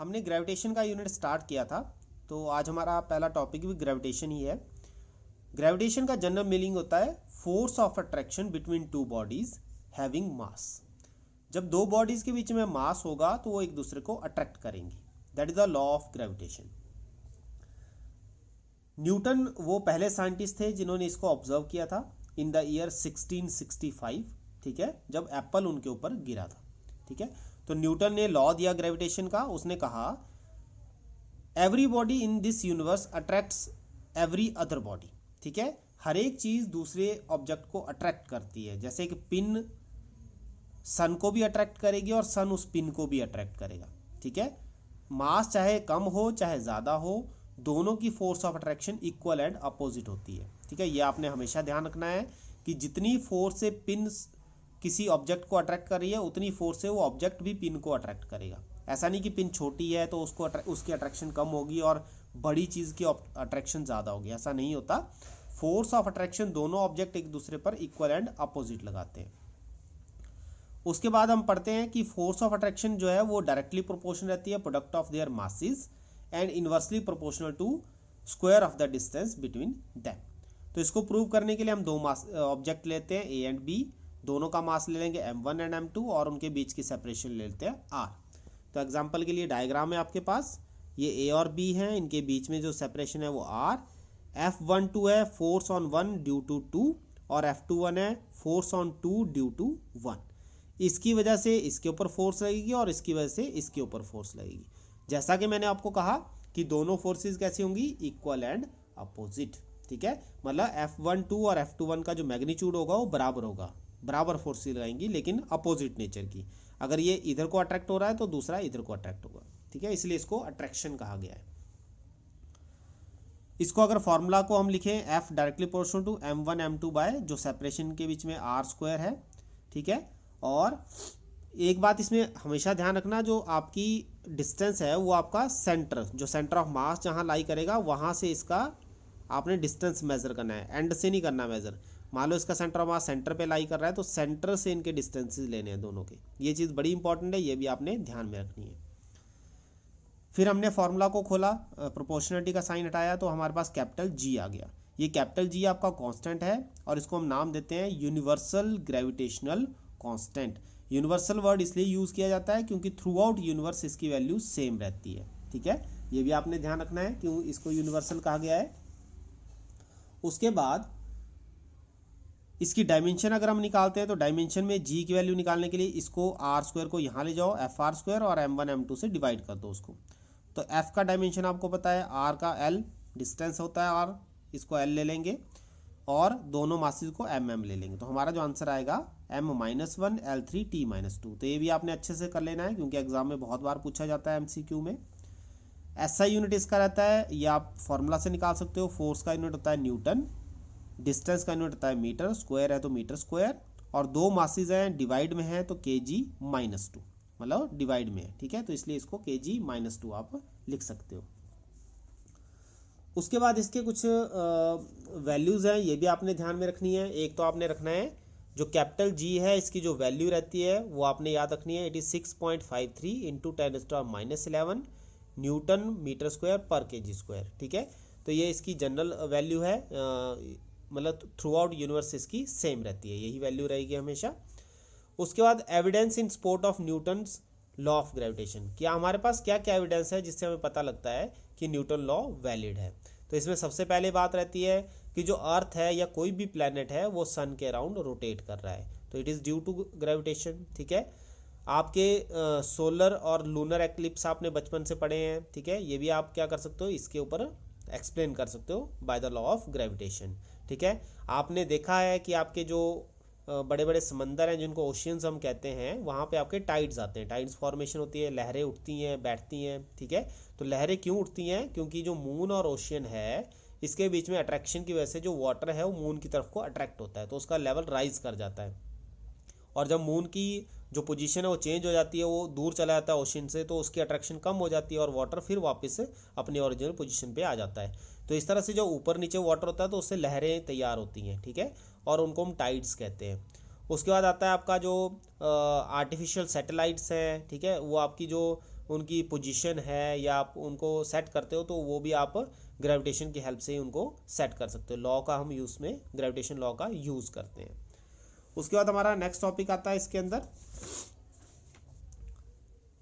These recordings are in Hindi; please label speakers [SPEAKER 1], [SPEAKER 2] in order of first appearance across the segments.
[SPEAKER 1] हमने ग्रेविटेशन का यूनिट स्टार्ट किया था, तो आज हमारा पहला टॉपिक भी ग्रेविटेशन ही है। ग्रेविटेशन का जनरल मीनिंग होता है force of attraction between two bodies having mass. जब दो बॉडीज के बीच में मास होगा तो वो एक दूसरे को अट्रैक्ट करेंगी, that is the law of gravitation. Newton वो पहले साइंटिस्ट थे जिन्होंने इसको ऑब्जर्व किया था इन द ईयर 1665, ठीक है, जब एप्पल उनके ऊपर गिरा था। ठीक है, तो न्यूटन ने लॉ दिया ग्रेविटेशन का। उसने कहा every body in this universe attracts every other body. ठीक है, हर एक चीज दूसरे ऑब्जेक्ट को अट्रैक्ट करती है। जैसे कि पिन सन को भी अट्रैक्ट करेगी और सन उस पिन को भी अट्रैक्ट करेगा। ठीक है, मास चाहे कम हो चाहे ज्यादा हो, दोनों की force of attraction equal and opposite होती है। ठीक है, ये आपने हमेशा ध्यान रखना है कि जितनी फोर्स से पिन किसी ऑब्जेक्ट को अट्रैक्ट कर रही है उतनी फोर्स से वो ऑब्जेक्ट भी पिन को अट्रैक्ट करेगा। ऐसा नहीं कि पिन छोटी है तो उसकी अट्रैक्शन कम होगी और बड़ी चीज की अट्रैक्शन ज्यादा होगी, ऐसा नहीं होता। फोर्स ऑफ अट्रैक्शन दोनों ऑब्जेक्ट एक दूसरे पर इक्वल एंड अपोजिट लगाते हैं। उसके बाद हम पढ़ते हैं कि फोर्स ऑफ अट्रैक्शन जो है वो डायरेक्टली प्रोपोर्शनल रहती है product of their masses and inversely proportional to square of the distance between them. तो इसको प्रूव करने के लिए हम दो ऑब्जेक्ट लेते हैं ए एंड बी, दोनों का मास ले लेंगे m1 एंड m2 और उनके बीच की सेपरेशन ले लेते हैं r। तो एग्जांपल के लिए डायग्राम है आपके पास, ये a और b हैं, इनके बीच में जो सेपरेशन है वो r। F12 है फोर्स ऑन 1 ड्यू टू 2 और F21 है फोर्स ऑन 2 ड्यू टू 1। इसकी वजह से इसके ऊपर फोर्स लगेगी और इसकी वजह से इसके ऊपर फोर्स लगेगी। जैसा कि मैंने आपको कहा कि दोनों फोर्सेस कैसी होंगी, इक्वल एंड अपोजिट। ठीक है, मतलब F12 और F21 का जो मैग्नीट्यूड होगा वो बराबर होगा, बराबर फोर्स लगाएंगी लेकिन अपोजिट नेचर की। अगर ये इधर को अट्रैक्ट हो रहा है तो दूसरा इधर को अट्रैक्ट होगा। ठीक है, इसलिए इसको अट्रैक्शन कहा गया है। इसको अगर फॉर्मूला को हम लिखें F directly proportional to m1 m2 by जो सेपरेशन के बीच में r स्क्वायर है। ठीक है, और एक बात इसमें हमेशा ध्यान रखना, जो आपकी डिस्टेंस है वो आपका सेंटर, जो सेंटर ऑफ मास जहां लाई करेगा वहां से इसका आपने डिस्टेंस मेजर करना है, एंड से नहीं करना मेजर। मान लो इसका सेंटर ऑफ मास सेंटर पे लाई कर रहा है तो सेंटर से इनके डिस्टेंसेस लेने हैं दोनों के। ये चीज़ बड़ी इंपॉर्टेंट है, ये भी आपने ध्यान में रखनी है। फिर हमने फॉर्मूला को खोला, प्रोपोर्शनलिटी का साइन हटाया तो हमारे पास कैपिटल जी आ गया। ये कैपिटल जी आपका कांस्टेंट है और इसको हम नाम देते हैं universal gravitational constant. Universal word इसलिए यूज किया जाता है क्योंकि थ्रू आउट यूनिवर्स इसकी वैल्यू सेम रहती है। ठीक है, ये भी आपने ध्यान रखना है क्यों इसको यूनिवर्सल कहा गया है। उसके बाद इसकी डायमेंशन अगर हम निकालते हैं तो डायमेंशन में जी की वैल्यू निकालने के लिए इसको आर स्क्वायर को यहाँ ले जाओ, एफ आर स्क्वायर, और m1 m2 से डिवाइड कर दो उसको। तो एफ का डायमेंशन आपको पता है, आर का एल डिस्टेंस होता है और इसको एल ले लेंगे और दोनों मासेस को mm ले लेंगे। तो हमारा जो आंसर आएगा m-1 L3 T-2। तो ये भी आपने अच्छे से कर लेना है क्योंकि एग्जाम में बहुत बार पूछा जाता है MCQ में। SI यूनिट इसका रहता है, ये आप फॉर्मूला से निकाल सकते हो। फोर्स का यूनिट होता है न्यूटन, डिस्टेंस का यूनिट होता है मीटर, स्क्वायर है तो मीटर स्क्वायर, और दो मासेस हैं डिवाइड में है तो kg-2, मतलब डिवाइड में है। ठीक है, तो इसलिए इसको kg-2 आप लिख सकते हो। उसके बाद इसके कुछ वैल्यूज हैं, ये भी आपने ध्यान में रखनी है। एक तो आपने रखना है जो कैपिटल जी है इसकी जो वैल्यू रहती है वो आपने याद रखनी है, it is 6.53 into 10⁻11 newton meter square पर केजी स्क्वायर। ठीक है, तो ये इसकी जनरल वैल्यू है, मतलब थ्रू आउट यूनिवर्स इसकी सेम रहती है, यही वैल्यू रहेगी हमेशा। उसके बाद evidence in support of Newton's law of gravitation, क्या हमारे पास क्या क्या एविडेंस है जिससे हमें पता लगता है कि न्यूटन लॉ वैलिड है। तो इसमें सबसे पहले बात रहती है कि जो अर्थ है या कोई भी प्लैनेट है वो सन के अराउंड रोटेट कर रहा है, तो it is due to gravitation. ठीक है, आपके सोलर और लूनर एक्लिप्स आपने बचपन से पढ़े हैं। ठीक है, ये भी आप क्या कर सकते हो, इसके ऊपर एक्सप्लेन कर सकते हो by the law of gravitation. ठीक है, आपने देखा है कि आपके जो बड़े बड़े समंदर हैं जिनको ओशियंस हम कहते हैं, वहाँ पे आपके टाइड्स आते हैं, टाइड्स फॉर्मेशन होती है, लहरें उठती हैं बैठती हैं। ठीक है, तो लहरें क्यों उठती हैं, क्योंकि जो मून और ओशियन है इसके बीच में अट्रैक्शन की वजह से जो वाटर है वो मून की तरफ को अट्रैक्ट होता है, तो उसका लेवल राइज कर जाता है। और जब मून की जो पोजीशन है वो चेंज हो जाती है, वो दूर चला जाता है ओशियन से, तो उसकी अट्रैक्शन कम हो जाती है और वाटर फिर वापस अपनी ओरिजिनल पोजीशन पे आ जाता है। तो इस तरह से जो ऊपर नीचे वाटर होता है तो उससे लहरें तैयार होती हैं। ठीक है, और उनको हम टाइड्स कहते हैं। उसके बाद आता है आपका जो आर्टिफिशियल सैटेलाइट्स हैं, ठीक है, वो आपकी जो उनकी पोजीशन है या आप उनको सेट करते हो तो वो भी आप ग्रेविटेशन की हेल्प से ही उनको सेट कर सकते हो। लॉ का हम यूज़ में ग्रेविटेशन लॉ का यूज़ करते हैं। उसके बाद हमारा नेक्स्ट टॉपिक आता है इसके अंदर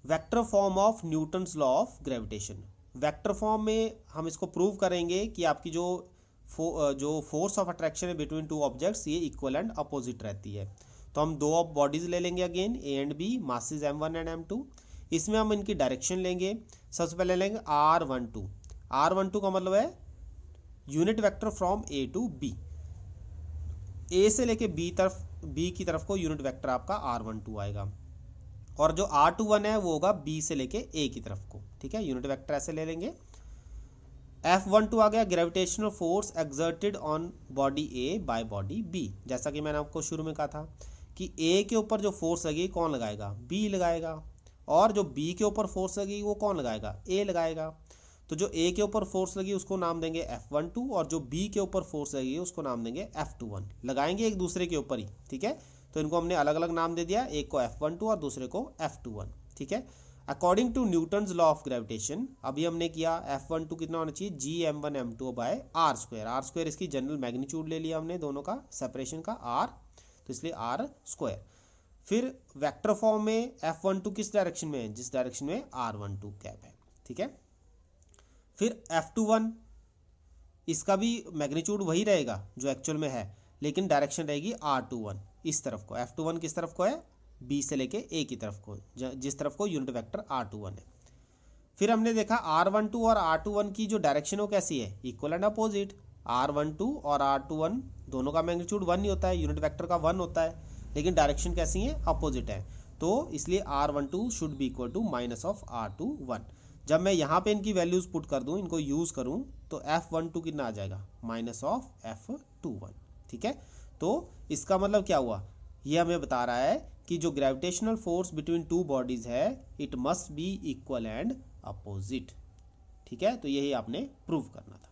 [SPEAKER 1] vector form of Newton's law of gravitation. Vector form में हम इसको प्रूव करेंगे कि आपकी जो फोर्स ऑफ अट्रैक्शन है बिटवीन टू ऑब्जेक्ट्स ये इक्वल एंड अपोजिट रहती है। तो हम दो बॉडीज ले लेंगे again A and B, masses m1 and m2। इसमें हम इनकी डायरेक्शन लेंगे। सबसे पहले लेंगे r12। r12 का मतलब है unit vector from A to B. A से लेके बी की तरफ को यूनिट वेक्टर आपका r12 आएगा, और जो r21 है वो होगा बी से लेके ए की तरफ को, ठीक है। यूनिट वेक्टर ऐसे ले लेंगे। F12 आ गया gravitational force exerted on body A by body B. जैसा कि मैंने आपको शुरू में कहा था कि ए के ऊपर जो फोर्स लगेगी कौन लगाएगा, बी लगाएगा, और जो बी के ऊपर फोर्स लगेगी वो कौन लगाएगा, ए लगाएगा। तो जो ए के ऊपर फोर्स लगी उसको नाम देंगे F12, और जो बी के ऊपर फोर्स लगेगी उसको नाम देंगे F21। लगाएंगे एक दूसरे के ऊपर ही, ठीक है। तो इनको हमने अलग अलग नाम दे दिया, एक को F12 और दूसरे को F21, ठीक है। According to Newton's law of gravitation अभी हमने किया F12 कितना होना चाहिए, Gm1 m2 by R square. R square इसकी जनरल मैग्नीट्यूड ले लिया हमने दोनों का, सेपरेशन का r, तो इसलिए आर स्क्वायर। फिर वेक्टर फॉर्म में F12 किस डायरेक्शन में है, जिस डायरेक्शन में r12 कैप है, ठीक है। फिर F21 इसका भी मैग्नीट्यूड वही रहेगा जो एक्चुअल में है, लेकिन डायरेक्शन रहेगी r21 इस तरफ को। F21 किस तरफ को है, बी से लेके ए की तरफ को, जिस तरफ को यूनिट वेक्टर r21 है। फिर हमने देखा r12 और r21 की जो डायरेक्शन हो कैसी है, इक्वल एंड अपोजिट। r12 और r21 दोनों का मैग्नीट्यूड 1 ही होता है, यूनिट वेक्टर का 1 होता है, लेकिन डायरेक्शन कैसी है, अपोजिट है। तो इसलिए r12 should be equal to minus of r21। जब मैं यहाँ पे इनकी वैल्यूज पुट कर दूँ, इनको यूज़ करूँ, तो F12 कितना आ जाएगा, माइनस ऑफ F21, ठीक है। तो इसका मतलब क्या हुआ, ये हमें बता रहा है कि जो gravitational force between two bodies है it must be equal and opposite, ठीक है। तो यही आपने प्रूव करना था।